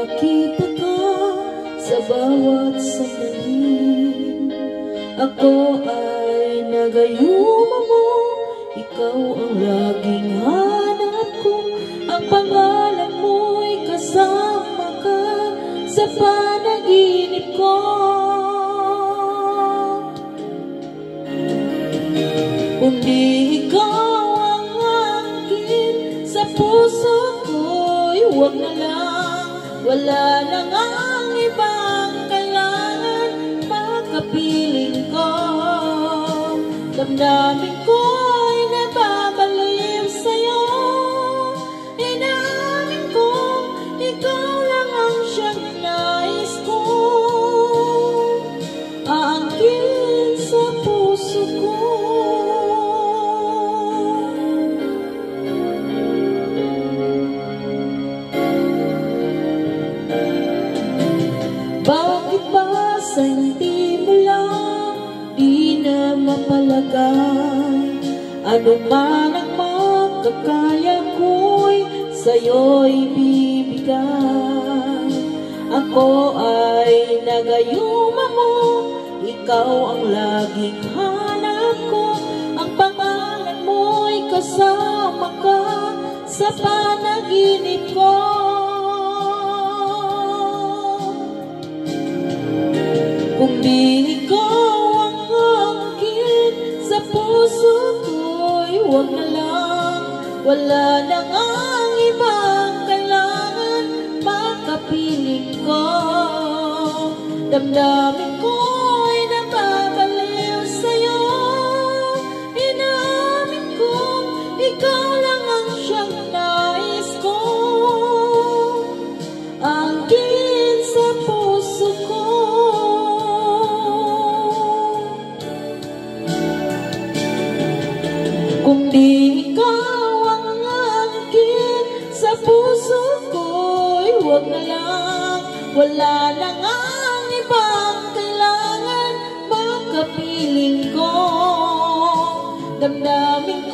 makita ka sa bawat sandali. Ako ay nagayuma mo, ikaw ang laging hanap ko. Ang pangalan mo'y kasama ka sa panaginip ko. Kung di ikaw ang akin sa puso ko'y huwag na lang. Wala na nga ang ibang kailangan makapiling ko. Damdamin ko'y nababaliw sa'yo. Inaamin ko, ikaw lang ang siyang nais ko. Aangkin sa puso ko. Bakit ba sa hindi mo lang di na mapalagay? Ano man ang makakaya ko'y sa'yo'y bibigay. Ako ay nagayuma mo, ikaw ang laging hanap ko. Ang pangalan mo'y kasama ka sa panaginip ko. Kung di ikaw ang akin sa puso ko'y huwag na lang. Wala na nga ang ibang kailangan makapiling ko. Damdamin ko'y nababaliw sa'yo. Inaamin ko, ikaw lang ang siyang nais ko. Aangkin sa puso ko. Kung di ikaw ang akin sa puso ko'y huwag na lang. Wala na nga ang ibang kailangan makapiling ko. Damdamin